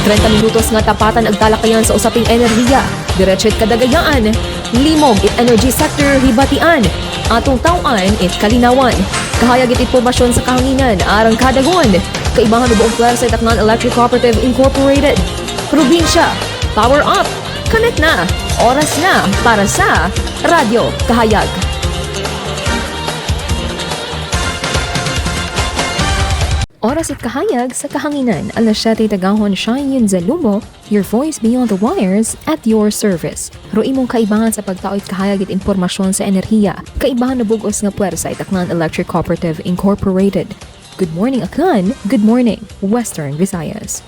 30 minutos nga tapatan ag talakayan sa usaping enerhiya. Diretso't kadagayaan. Limog it energy sector hibatian. Atong tawan it kalinawan. Kahayag it impormasyon sa kahanginan arang kadagon. Kaibahan buong pwersa sa Tacnan Electric Cooperative Incorporated. Probinsya, power up. Connect na. Oras na para sa Radyo Kahayag. Oras at kahayag sa kahanginan, alas 7 tagahon Shine Zalumo, your voice beyond the wires at your service. Ro imong kaibahan sa pagtao't kahayag at impormasyon sa enerhiya, kaibahan na bugos nga puwersa sa Tacnan Electric Cooperative Incorporated. Good morning Aklan, good morning Western Visayas.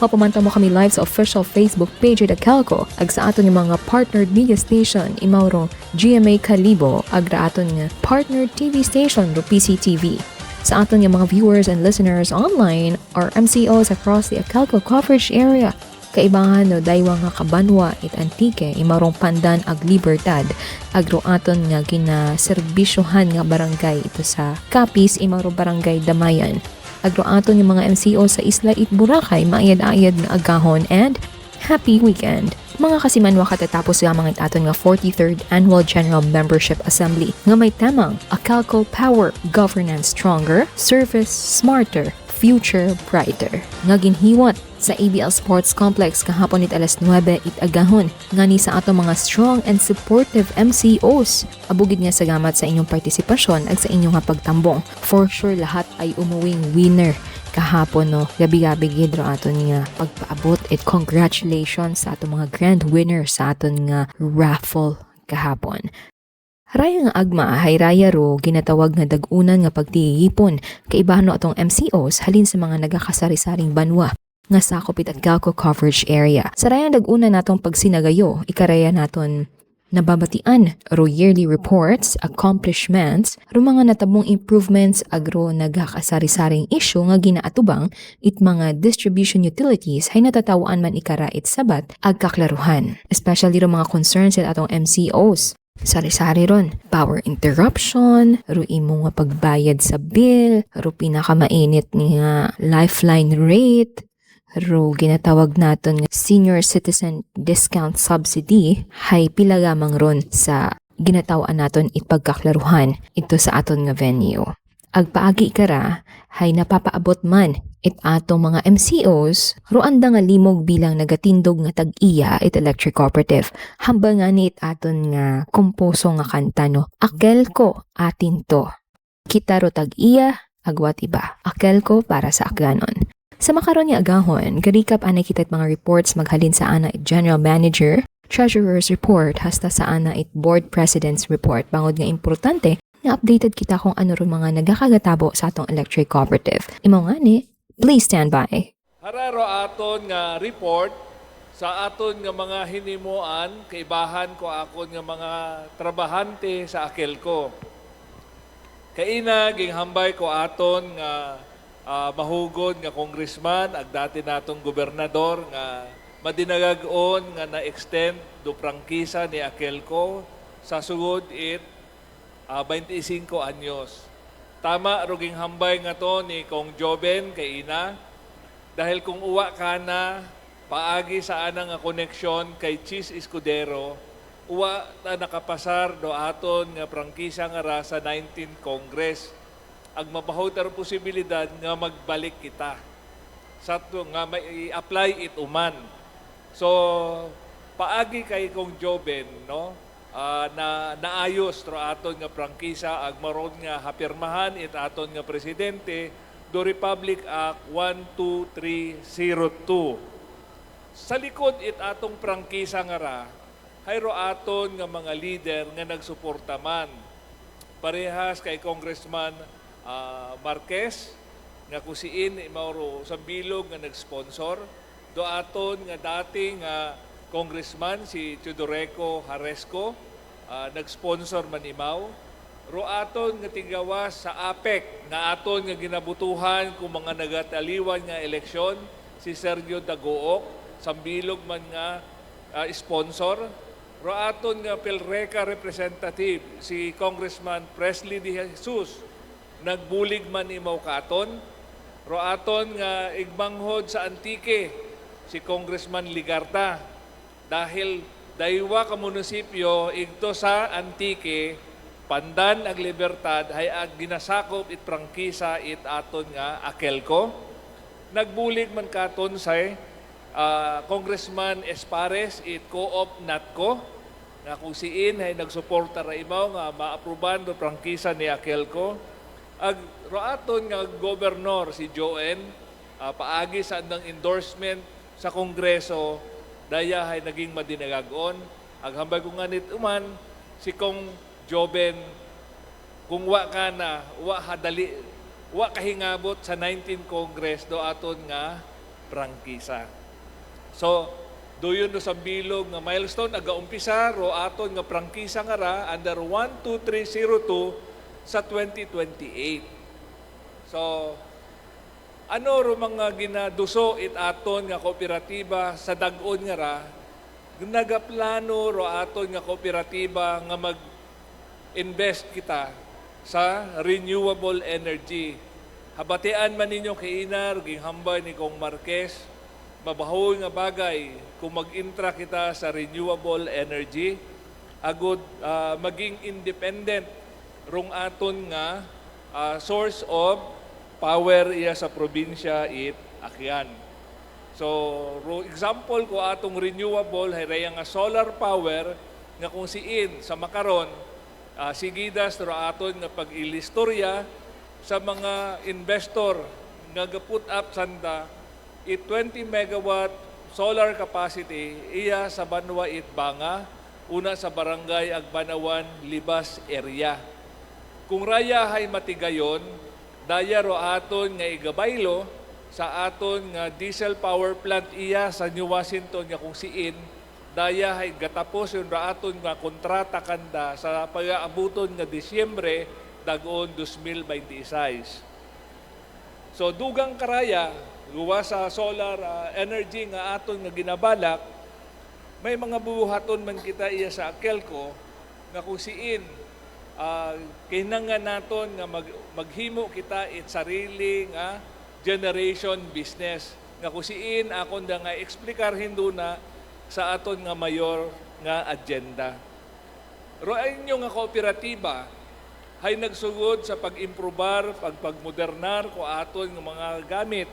Mapamanta mo kami live sa official Facebook page at Akelco ag sa aton yung mga partnered media station imauro GMA Kalibo ag ra aton nga partnered TV station ro PCTV. Sa aton yung mga viewers and listeners online or MCOs across the Akelco coverage area. Kaibahan no daywa nga Kabanwa it Antique imarong Pandan ag Libertad agro aton nga ginaserbisyohan nga barangay ito sa Capiz imaro barangay Damayan. Agro aton yung mga MCO sa Isla it Boracay maayad-ayad nga agahon and happy weekend. Mga kasimanwa katatapos lamang aton nga 43rd Annual General Membership Assembly nga may temang Akelco Power, Governance Stronger, Service Smarter, Future Brighter. Nga ginhiwat sa ABL Sports Complex kahapon it alas 9 it agahon nga ni sa ato mga strong and supportive MCOs. Abugid nga salamat sa inyong partisipasyon ag sa inyong pagtambong. For sure lahat ay umuwing winner kahapon no. Gabi-gabi gidro aton nga pagpaabot it congratulations sa ato mga grand winner sa aton nga raffle kahapon. Raya nga agma hay raya ro ginatawag nga dag-unan nga pagtihipon kaibahan no atong MCOs halin sa mga nagakasari-saring banwa nga sakop it Akelco coverage area. Sa raya dag-unan natong pagsinagayo ikaraya naton nababatian ro yearly reports, accomplishments, ro mga natabong improvements agro nagakasari-saring issue nga ginaatubang it mga distribution utilities hay natatawaan man ikara it sabat ag kaklaruhan. Especially ro mga concerns at atong MCOs. Sari-sari ron, power interruption, ro imo nga pagbayad sa bill, ro pinakamainit nga lifeline rate, ro ginatawag naton nga senior citizen discount subsidy, hay pila lamang ron sa ginatawaan naton ipagkaklaruhan ito sa aton nga venue. Agpaagi kara, hay napapaabot man it atong mga MCOs, ro anda nga limog bilang nagatindog nga tag-iya it electric cooperative. Hamba nga ni it aton nga komposo nga kanta no. Akelco atin to. Kita ro tag-iya, agwat iba. Akelco para sa akganon. Sa makaron nga agahon, garikap anay kita it mga reports maghalin sa ana it general manager, treasurer's report, hasta sa ana it board president's report. Bangod nga importante, na updated kita kung ano ro mga nagakagatabo sa atong electric cooperative. Imo nga ni, please stand by. Hararo aton nga report sa aton nga mga hinimuan, kaibahan ko akon nga mga trabahante sa Akelco. Kaina ginghambay ko aton nga mahugod nga congressman ag dati natong gobernador nga madinagag-on nga na-extend do prangkisa ni Akelco sa sugod it 25 anyos. Tama ruging hambay nga to ni Kong Joben kay ina dahil kung uwa ka na paagi sa anang nga koneksyon kay Cheese Escudero, uwa ta nakapasar do aton nga prangkisa nga ra sa 19th Congress. Ag mabahod tar posibilidad nga magbalik kita. Sa to nga may apply it uman. So paagi kay Kong Joben no na naayos tro aton nga prangkisa ag maron nga hapirmahan it aton nga presidente do Republic Act 12302. Sa likod it atong prangkisa nga ra hayro aton nga mga leader nga nagsuporta man. Parehas kay Congressman Marquez nga kusiin Mauro Sambilog nga nag-sponsor do aton nga dating Congressman si Teodoreco Haresco, nag-sponsor manimaw. Ro aton nga tigawas sa APEC na aton nga ginabutuhan kung mga nagataliwan nga eleksyon si Sergio Dagook, sambilog man nga sponsor. Ro aton nga Pelreca representative si Congressman Presley De Jesus, nagbulig man imaw katon. Ro aton nga igmanghod sa Antique si Congressman Ligarda dahil daywa ka munisipyo igto sa Antique Pandan ag Libertad hay ag ginasakop it prangkisa it aton nga Akelco. Nagbulig man katon sa Congressman Espares it Co-op Natco nga kung siin ay nagsuporta ra imaw nga maapruban do prangkisa ni Akelco. Ag roaton nga gobernador si Joen paagi sa andang endorsement sa Kongreso daya hay naging madinagagon. Ag hambay ko nga nit uman si Kong Joben, kung wa ka na, wa kahingabot sa 19 Congress do aton nga prangkisa. So, doyon do sa bilog nga milestone, aga-umpisa ro aton nga prangkisa nga ra under 12302 sa 2028. So, ano ro mga ginaduso it aton nga kooperatiba sa dag-on nga ra, nagaplano ro aton nga kooperatiba nga invest kita sa renewable energy. Habatian man ninyo kay Inar, ginghambay ni Kong Marquez, mabahoy nga bagay kung mag-intra kita sa renewable energy, agud maging independent rong aton nga source of power iya sa probinsya it akyan. So, example ko atong renewable, hay nga solar power, nga kung siin sa makaron, sigidas ro aton nga pag-ilistorya sa mga investor nga ga-put up sanda it 20 megawatt solar capacity iya sa Banwa it Banga, una sa barangay Agbanawan, Libas area. Kung raya hay matigayon, daya ro aton nga igabaylo sa aton nga diesel power plant iya sa New Washington nga kung siin daya hay gatapos yung raaton nga kontrata kanda sa pag-aabuton nga Disyembre dag-on 2026. So dugang karaya luwa sa solar energy nga aton nga ginabalak, may mga buhaton man kita iya sa Akelco nga kung siin kinahanglan naton nga maghimo kita it sarili nga generation business nga kung siin akon da nga eksplikar hinduna sa aton nga mayor nga agenda. Roay nyo nga kooperatiba hay nagsugod sa pag-improbar, pagmodernar ko aton nga mga gamit.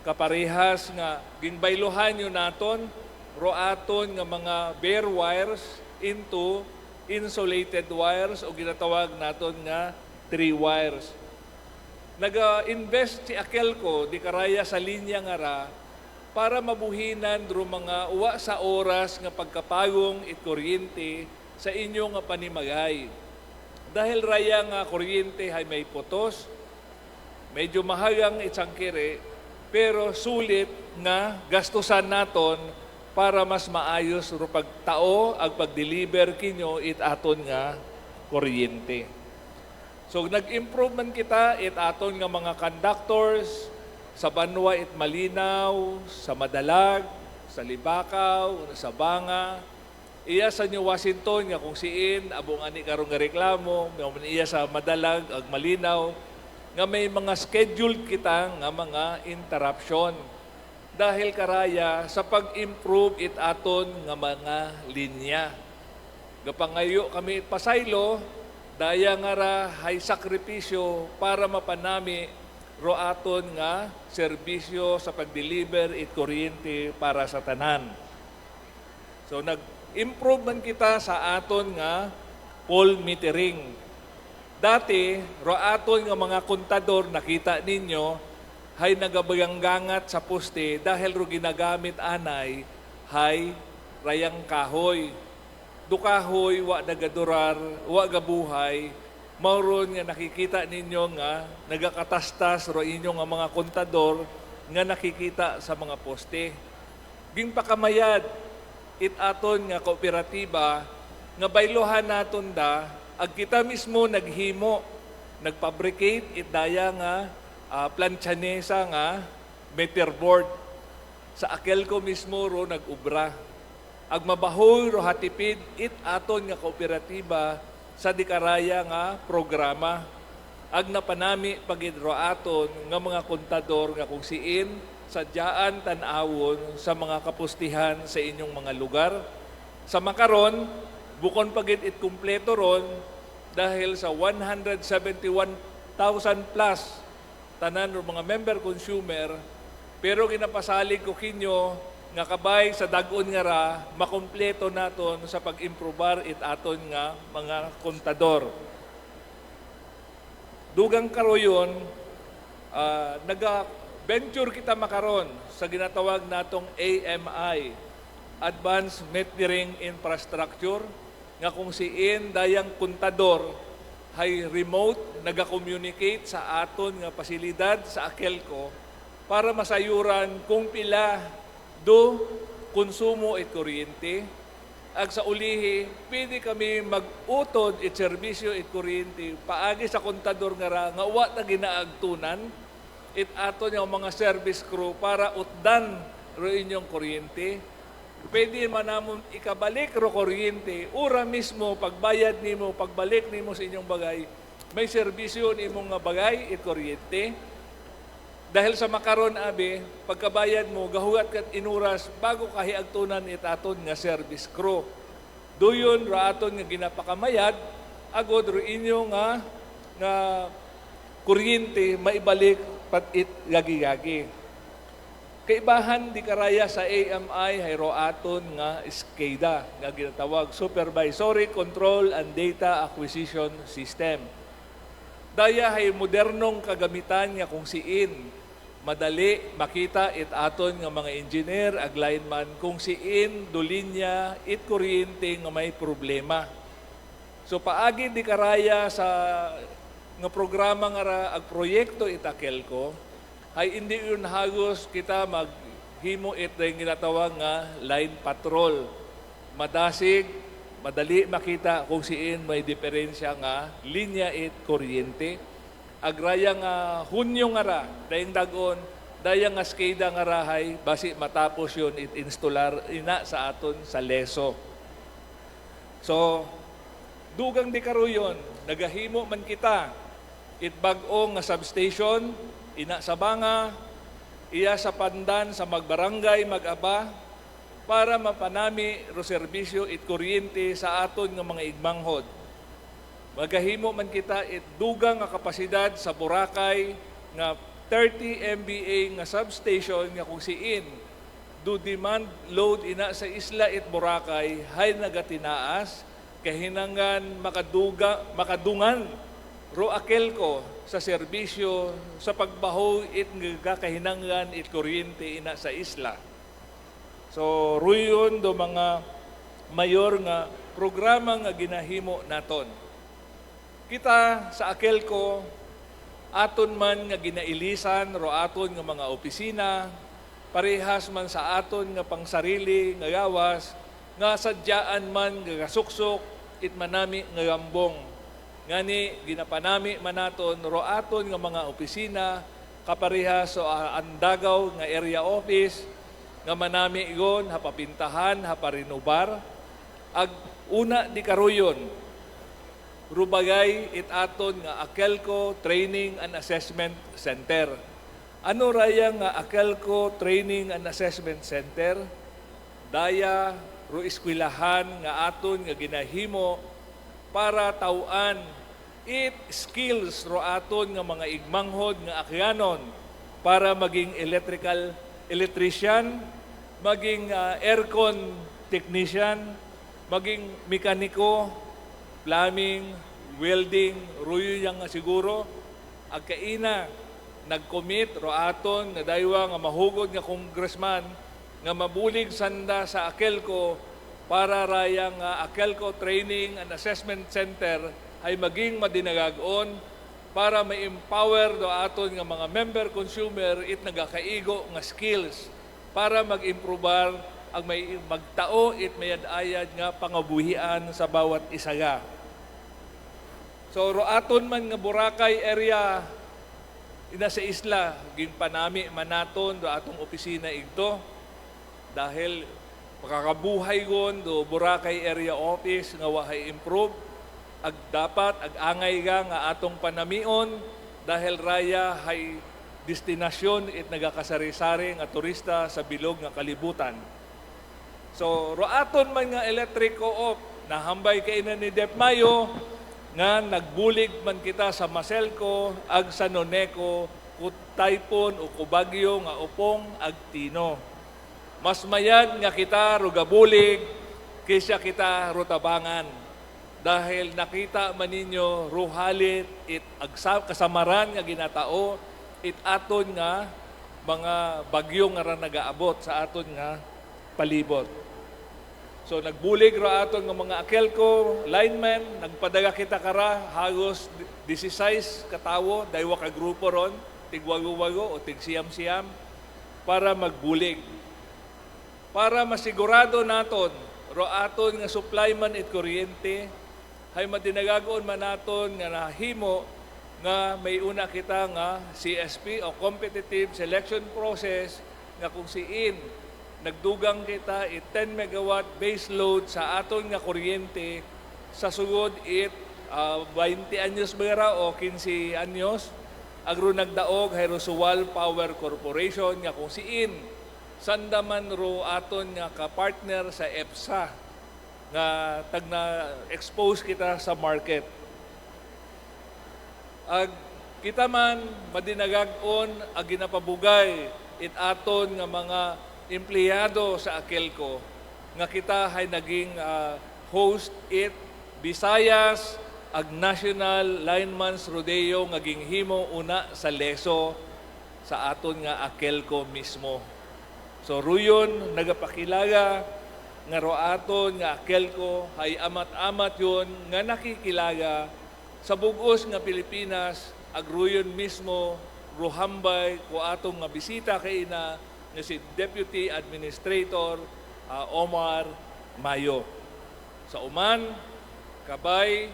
Kaparehas nga ginbaylohan nyo naton ro aton nga mga bare wires into insulated wires o ginatawag naton nga 3 wires. Nag-invest si Akelco di karaya sa linya nga ra para mabuhinan dro mga uwa sa oras nga pagkapagong it kuryente sa inyo nga panimagay. Dahil raya nga kuryente hay may potos, medyo mahagang itsangkire, pero sulit nga gastusan naton para mas maayos ro pagtao ag pag-deliver kinyo it aton nga kuryente. So nag-improve man kita it aton nga mga conductors, sa Banwa it Malinaw, sa Madalag, sa Libakaw, sa Banga. Iya sa New Washington nga kung siin, abong ani karong nga reklamo, iya sa Madalag, ag Malinaw, nga may mga schedule kita nga mga interruption. Dahil karaya sa pag-improve it aton nga mga linya. Gapangayo kami it pasaylo, daya nga ra hay sakripisyo para mapanami ro aton nga serbisyo sa pag-deliver it kuryente para sa tanan. So nag-improve man kita sa aton nga pole metering. Dati, ro aton nga mga kontador nakita ninyo hay nagabaganggangat sa poste dahil ro ginagamit anay hay rayang kahoy. Dukahoy wa nagadurar, wa gabuhay. Mauron nga nakikita ninyo nga nagakatastas ro inyo nga mga kontador nga nakikita sa mga poste. Ging pakamayad it aton nga kooperatiba nga baylohan naton da ag kita mismo naghimo nagfabricate it daya nga plantsanesa nga meterboard sa Akelco mismo ro nagubra. Ag mabahoy ro hatipid it aton nga kooperatiba sa dikaraya nga programa. ag napanami pagidro aton nga mga kontador nga kung siin sadyaan tan-awon sa mga kapustihan sa inyong mga lugar. Sa makaron, bukon pagid it kumpleto ron dahil sa 171,000 plus tanan ro mga member consumer, pero ginapasalig ko kinyo nga kabay sa dag-on nga ra makumpleto naton sa pag-improbar it aton nga mga kontador. Dugang karoyon, naga-venture kita makaron sa ginatawag natong AMI, Advanced Metering Infrastructure, nga kung siin dayang kontador hay remote naga-communicate sa aton nga pasilidad sa Akelco para masayuran kung pila do konsumo it kuryente. Ag sa ulihi, pwede kami mag-utod it serbisyo it kuryente paagi sa kontador nga ra nga wa na ginaagtunan it aton yung mga service crew para utdan ro inyong kuryente. Pwede man namon ikabalik ro kuryente, ura mismo pagbayad nimo, pagbalik nimo sa inyong bagay, may serbisyo nimong nga bagay it kuryente. Dahil sa makaron abi, pagkabayad mo, gahugat kat inuras bago kahiagtunan itaton nga service crew. Duyon ra aton nga ginapakamayad, agod ro inyo nga kuryente maibalik pat it gagi-gagi. Kaibahan di karaya sa AMI hayro aton nga SCADA nga ginatawag Supervisory Control and Data Acquisition System. Daya hay modernong kagamitan nga kung siin madali makita it aton nga mga engineer ag lineman kung siin dulinya it kuryente nga may problema. So paagi di karaya sa nga programa nga ra ag proyekto it Akelco ay hindi yun hagos kita maghimo it yung ginatawag nga line patrol. Madasig, madali makita kung siin may diferensya nga linya it kuryente. Agraya nga hunyo nga ra, dayang dagon, dayang nga SCADA nga rahay, basi matapos yun it installer ina sa aton sa leso. So, dugang di karoyon, nagahimo man kita, it bag-o nga substation, ina sa banga, iya sa pandan sa magbarangay, mag-aba, para mapanami ro serbisyo it kuryente sa aton nga mga igmanghod. Magahimo man kita it dugang nga kapasidad sa Boracay nga 30 MVA nga substation nga kung siin do demand load ina sa isla it Boracay hay nagatinaas kahinangan makadungan ro Akelco sa serbisyo sa pagbaho it nga kahinangan it kuryente ina sa isla. So ruyon do mga mayor nga programa nga ginahimo naton. Kita sa Akelco, aton man nga ginailisan, ro aton nga mga opisina, parehas man sa aton nga pangsarili, nga gawas, nga sadyaan man nga kasuksok, it manami nga gambong. Ngani, ginapanami man naton, ro aton nga mga opisina, kaparehas so andagaw nga area office, nga manami igon, hapapintahan, haparinubar, ag una di karuyon, rubagay it aton nga Akelco Training and Assessment Center. Ano raya nga Akelco Training and Assessment Center? Daya ro eskwelahan nga aton nga ginahimo para tawaan it skills ro aton nga mga igmanghod nga akyanon para maging electrician, maging aircon technician, maging mekaniko, plumbing, welding, ruyo yang nga siguro, ag kaina, nag-commit ro aton nga daywa nga mahugod nga congressman nga mabulig sanda sa Akelco para rayang Akelco Training and Assessment Center ay maging madinagagon para ma-empower do aton nga mga member consumer it nagakaigo nga skills para mag-improbar ang may magtao it mayad-ayad nga pangabuhian sa bawat isaga. So roaton man nga Boracay area ina sa isla, ging panami manaton do atong opisina igto dahil makakabuhay gon do Boracay area office nga wahay improve dapat ag angay nga atong panamion dahil raya hay destinasyon it nagakasari-sari nga turista sa bilog nga kalibutan. So roaton man nga electric co-op nahambay kay na ni Dep Mayo nga nagbulig man kita sa Maselco ag sa Noneco ku typhoon o kubagyo nga upong ag tino. Mas mayad nga kita rugabulig kaysa kita rutabangan. Dahil nakita man ninyo ruhalit it kasamaran nga ginatao it aton nga mga bagyo nga ra nagaabot sa aton nga palibot. So nagbulig ra aton nga mga akelko, linemen, nagpadaga kita kara hagos 16 katawo, daywa ka grupo ron, tigwago-wago o tigsiyam-siyam para magbulig. Para masigurado naton ro aton nga supply man it kuryente hay madinagagon man naton nga nahimo nga may una kita nga CSP o competitive selection process nga kung siin nagdugang kita it 10 megawatt base load sa aton nga kuryente sa sugod it 20 anyos bagara o 15 anyos agro nagdaog hay Rosual Power Corporation nga kung siin sandaman ro aton nga ka-partner sa EPSA nga tag na expose kita sa market. Ag kita man madinagag-on ag ginapabugay it aton nga mga empleyado sa Akelco nga kita hay naging host it Visayas ag National Lineman's Rodeo nga ginhimo una sa Leso sa aton nga Akelco mismo. So ruyon nagapakilaga nga roaton nga Akelco hay amat-amat yon nga nakikilaga sa bugos nga Pilipinas ag ruyon mismo ruhambay ko atong nga bisita kay ina nga si Deputy Administrator Omar Mayo. Sa uman kabay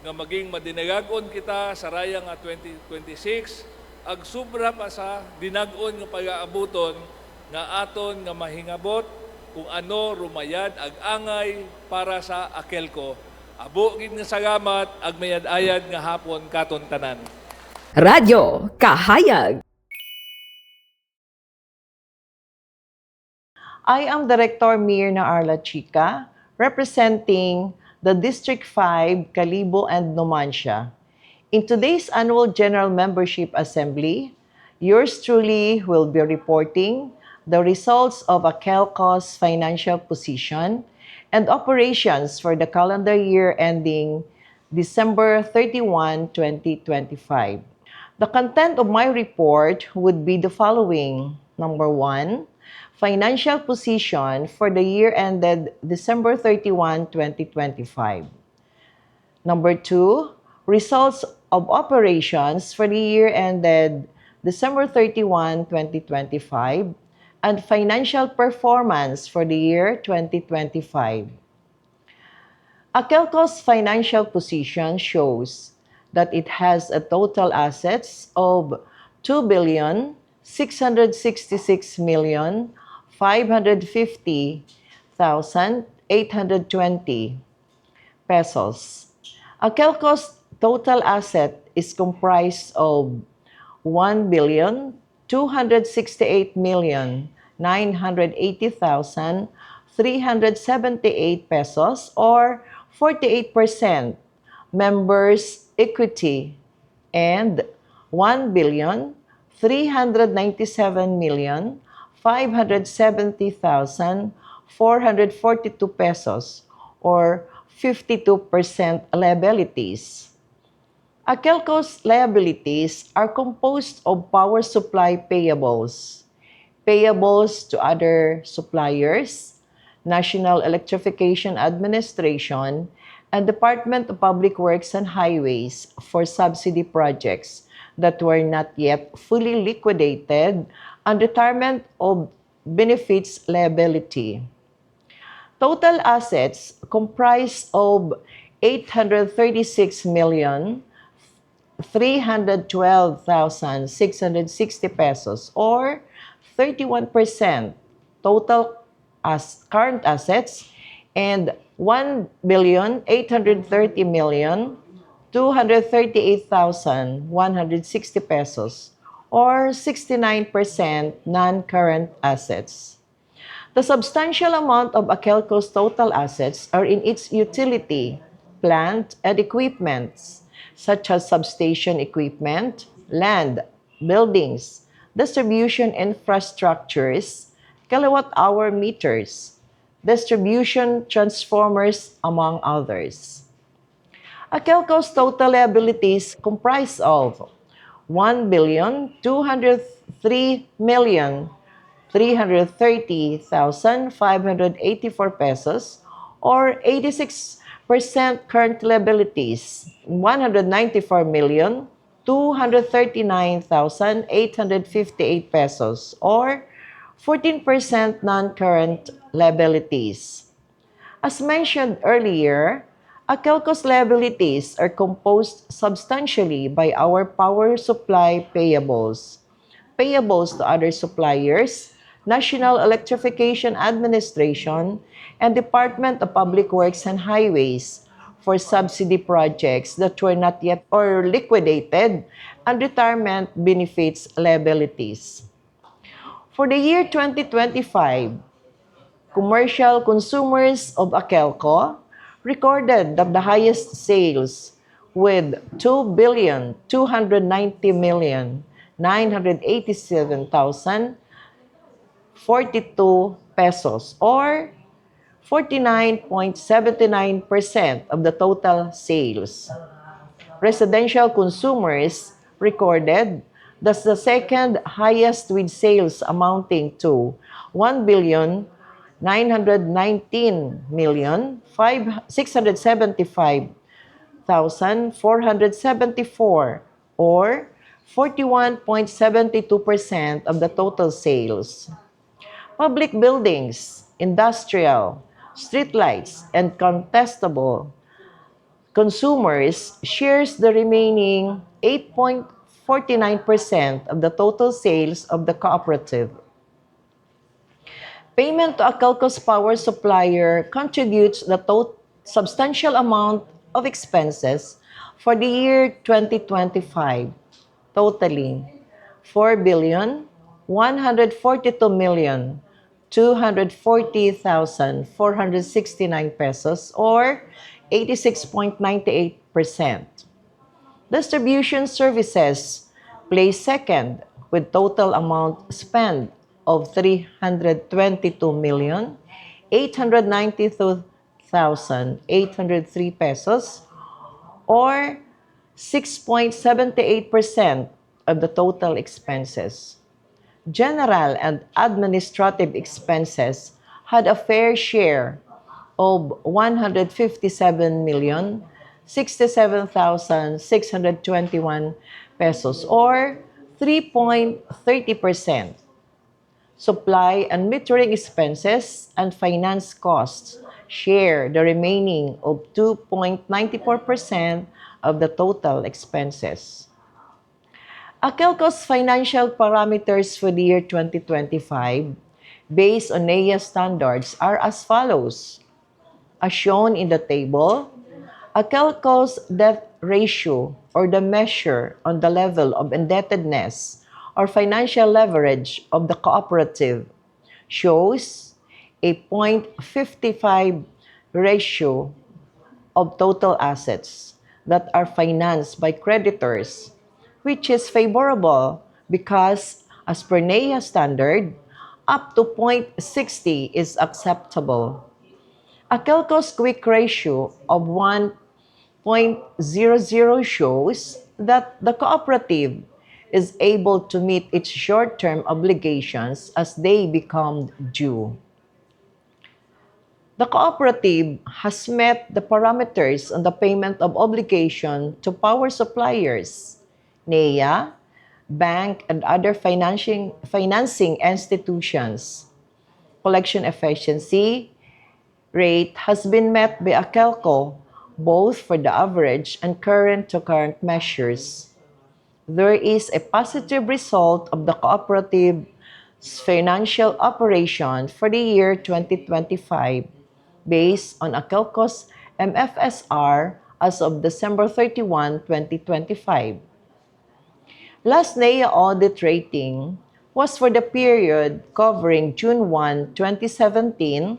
nga maging madinagagon kita sa raya nga 2026 ag sobra pa sa dinag-on nga pag-aabuton nga aton nga mahingabot kung ano rumayad ag angay para sa Akelco. Abo gid nga salamat ag mayad-ayad nga hapon katon tanan. Radyo Kahayag. I am Director Mirna Arla Chica, representing the District 5, Calibo and Numancia. In today's Annual General Membership Assembly, yours truly will be reporting the results of Akelco's financial position and operations for the calendar year ending December 31, 2025. The content of my report would be the following. Number 1, financial position for the year ended December 31, 2025. Number 2, results of operations for the year ended December 31, 2025, and financial performance for the year 2025. Akelco's financial position shows that it has a total assets of 2,666,550,820 pesos. Akelco's total asset is comprised of 1,268,980,378 pesos or 48% members' equity and 1,397,570,442 pesos or 52% liabilities. Akelco's liabilities are composed of power supply payables, payables to other suppliers, National Electrification Administration, and Department of Public Works and Highways for subsidy projects that were not yet fully liquidated, and retirement of benefits liability. Total assets comprised of 836,312,660 pesos or 31% total as current assets and 1,830,238,160 pesos, or 69% non-current assets. The substantial amount of Akelco's total assets are in its utility, plant, and equipments, such as substation equipment, land, buildings, distribution infrastructures, kilowatt-hour meters, distribution transformers, among others. Akelco's total liabilities comprise of 1,203,330,584 pesos, or 86% current liabilities, 194,239,858 pesos, or 14% non-current liabilities. As mentioned earlier, Akelco's liabilities are composed substantially by our power supply payables, payables to other suppliers, National Electrification Administration, and Department of Public Works and Highways for subsidy projects that were not yet or liquidated, and retirement benefits liabilities. For the year 2025, commercial consumers of Akelco recorded the highest sales with 2,290,987,042 pesos, or 49.79% of the total sales. Residential consumers recorded the second highest with sales amounting to 1,919,675,474, or 41.72% of the total sales. Public buildings, industrial, streetlights, and contestable consumers shares the remaining 8.49% of the total sales of the cooperative. Payment to Akelco's power supplier contributes the substantial amount of expenses for the year 2025, totaling 4,142,240,469 pesos, or 86.98%. Distribution services place second with total amount spent of 322,892,803 pesos, or 6.78% of the total expenses. General and administrative expenses had a fair share of 157,067,621 pesos, or 3.30%. Supply and metering expenses and finance costs share the remaining of 2.94% of the total expenses. Akelco's financial parameters for the year 2025, based on NEA standards, are as follows. As shown in the table, Akelco's debt ratio, or the measure on the level of indebtedness or financial leverage of the cooperative, shows a 0.55 ratio of total assets that are financed by creditors, which is favorable because, as per NEA standard, up to 0.60 is acceptable. Akelco's quick ratio of 1.00 shows that the cooperative is able to meet its short-term obligations as they become due. The cooperative has met the parameters on the payment of obligation to power suppliers, NEA, bank, and other financing institutions. Collection efficiency rate has been met by Akelco both for the average and current-to-current measures. There is a positive result of the cooperative's financial operation for the year 2025, based on Akelco's MFSR as of December 31, 2025. Last NEA audit rating was for the period covering June 1, 2017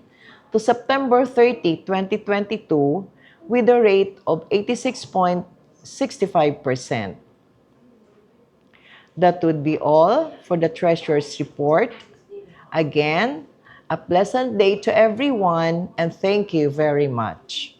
to September 30, 2022 with a rate of 86.65%. That would be all for the Treasurer's report. Again, a pleasant day to everyone and thank you very much.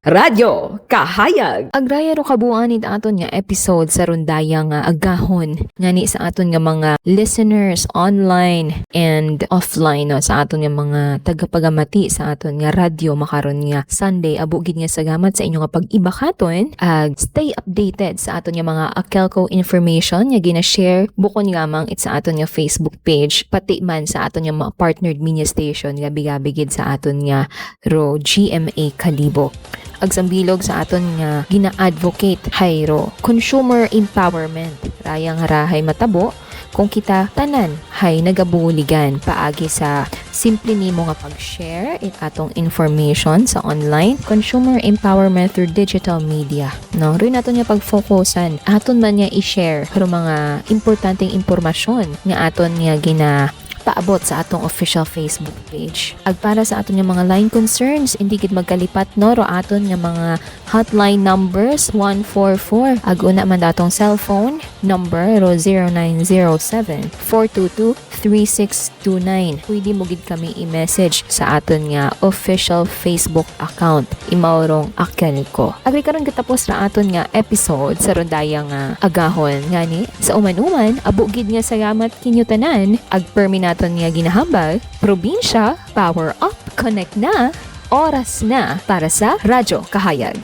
Radyo Kahayag. Agraya ro kabuan it aton nga episode sa rundayang agahon ngani sa aton nga mga listeners online and offline no, sa aton nga mga tagapagamati sa aton nga radyo makaron nga Sunday abo gid nga salamat sa inyo nga pag-ibakaton ag stay updated sa aton nga mga Akelco information nga gina-share bukod lamang it sa aton nga Facebook page pati man sa aton nga mga partnered media station nga bigabigid sa aton nga ro GMA Kalibo. Agsambilog sa aton nga gina-advocate hayro consumer empowerment rayang rahay matabo kung kita tanan hay nagabuligan paagi sa simple nimo nga pag-share it atong information sa online consumer empowerment through digital media no rin aton nga pag-focusan aton man nga i-share pero mga importanteng impormasyon nga aton nga paabot sa atong official Facebook page. Ag para sa aton nga mga line concerns, hindi gid magkalipat no ro aton nga mga hotline numbers 144. Ag una man datong cellphone number ro 0907-422-3629. Pwede mo gid kami i-message sa aton nga official Facebook account. Imawrong Akelco. Agri karon katapos ra aton nga episode sa rondayang agahon ngani sa uman-uman abo gid nga salamat kinyo tanan ag perminaton nga ginahambal, probinsya, power up, connect na, oras na para sa Radyo Kahayag.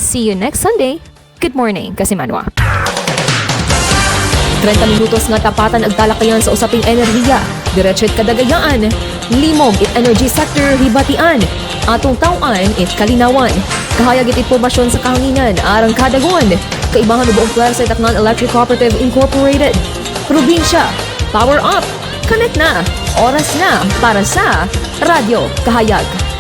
See you next Sunday. Good morning, Kasimanwa. 30 minutos nga tapatan ag talakayan sa usaping enerhiya. Diretso't kadagayaan. Limog it energy sector hibatian. Atong tawaan it kalinawan. Kahayag it impormasyon sa kahanginan arang kadagon. Kaibahan ng buong pwersa sa Tacnan Electric Cooperative Incorporated. Probinsya, power up. Connect na! Oras na para sa Radyo Kahayag.